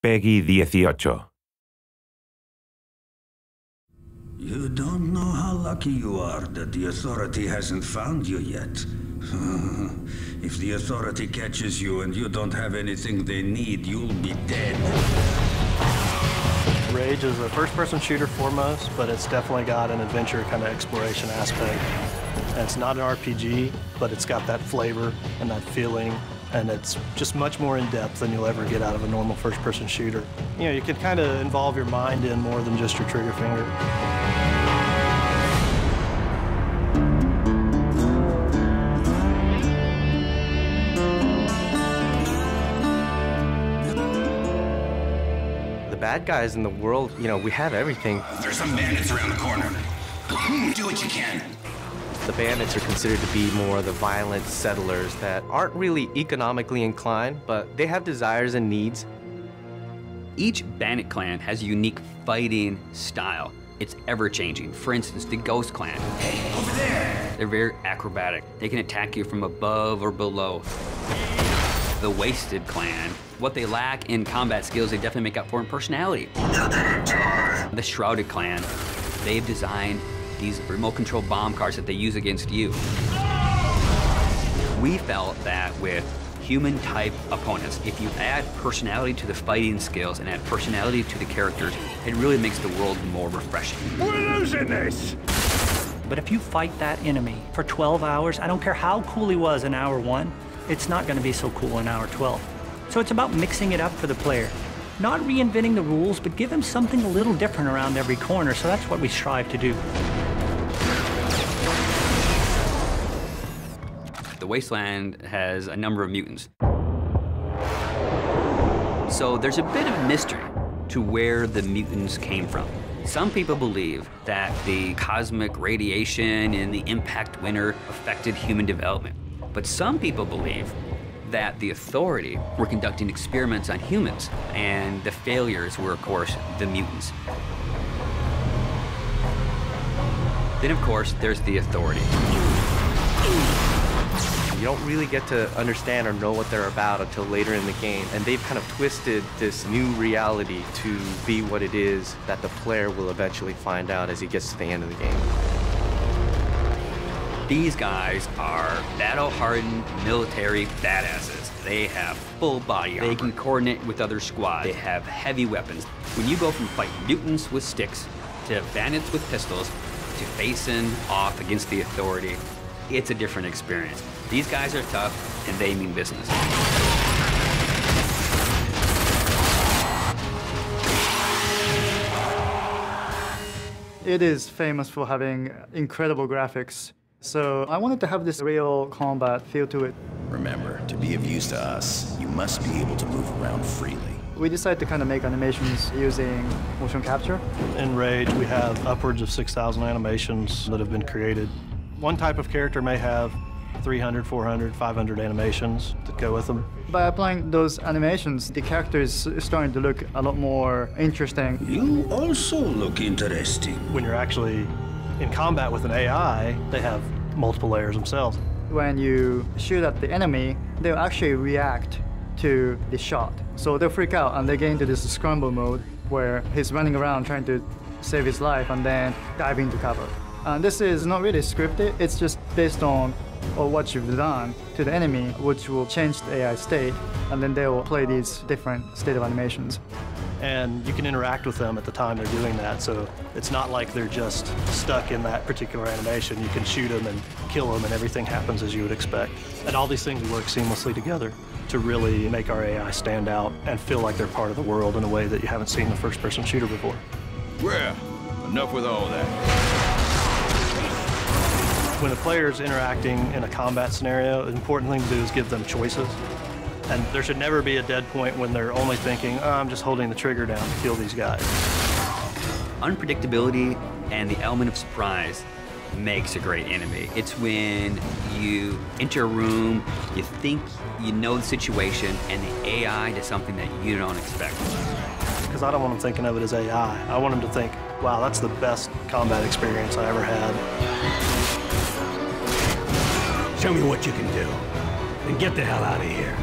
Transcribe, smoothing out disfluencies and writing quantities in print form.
Peggy 18. You don't know how lucky you are that the Authority hasn't found you yet. If the Authority catches you and you don't have anything they need, you'll be dead. Rage is a first-person shooter foremost, but it's definitely got an adventure kind of exploration aspect. And it's not an RPG, but it's got that flavor and that feeling, and it's just much more in-depth than you'll ever get out of a normal first-person shooter. You know, you can kind of involve your mind in more than just your trigger finger. Bad guys in the world, you know, we have everything. There's some bandits around the corner. Do what you can. The bandits are considered to be more the violent settlers that aren't really economically inclined, but they have desires and needs. Each bandit clan has a unique fighting style. It's ever-changing. For instance, the Ghost Clan. Hey, over there! They're very acrobatic. They can attack you from above or below. The Wasted Clan, what they lack in combat skills, they definitely make up for in personality. The Shrouded Clan, they've designed these remote control bomb cars that they use against you. We felt that with human type opponents, if you add personality to the fighting skills and add personality to the characters, it really makes the world more refreshing. We're losing this! But if you fight that enemy for 12 hours, I don't care how cool he was in hour 1, it's not going to be so cool in hour 12. So it's about mixing it up for the player. Not reinventing the rules, but give him something a little different around every corner, so that's what we strive to do. The Wasteland has a number of mutants. So there's a bit of mystery to where the mutants came from. Some people believe that the cosmic radiation in the impact winter affected human development. But some people believe that the Authority were conducting experiments on humans, and the failures were, of course, the mutants. Then, of course, there's the Authority. You don't really get to understand or know what they're about until later in the game, and they've kind of twisted this new reality to be what it is that the player will eventually find out as he gets to the end of the game. These guys are battle-hardened military badasses. They have full body armor. They can coordinate with other squads. They have heavy weapons. When you go from fighting mutants with sticks to bandits with pistols to facing off against the Authority, it's a different experience. These guys are tough, and they mean business. It is famous for having incredible graphics. So I wanted to have this real combat feel to it. Remember, to be of use to us, you must be able to move around freely. We decided to kind of make animations using motion capture. In Rage, we have upwards of 6,000 animations that have been created. One type of character may have 300, 400, 500 animations that go with them. By applying those animations, the character is starting to look a lot more interesting. You also look interesting. When you're actually in combat with an AI, they have multiple layers themselves. When you shoot at the enemy, they'll actually react to the shot. So they'll freak out and they get into this scramble mode where he's running around trying to save his life and then dive into cover. And this is not really scripted, it's just based on what you've done to the enemy, which will change the AI state, and then they will play these different state of animations. And you can interact with them at the time they're doing that, so it's not like they're just stuck in that particular animation. You can shoot them and kill them, and everything happens as you would expect. And all these things work seamlessly together to really make our AI stand out and feel like they're part of the world in a way that you haven't seen in a first-person shooter before. Well, enough with all that. When the player's interacting in a combat scenario, the important thing to do is give them choices. And there should never be a dead point when they're only thinking, oh, I'm just holding the trigger down to kill these guys. Unpredictability and the element of surprise makes a great enemy. It's when you enter a room, you think you know the situation, and the AI does something that you don't expect. Because I don't want them thinking of it as AI. I want them to think, wow, that's the best combat experience I ever had. Show me what you can do, and get the hell out of here.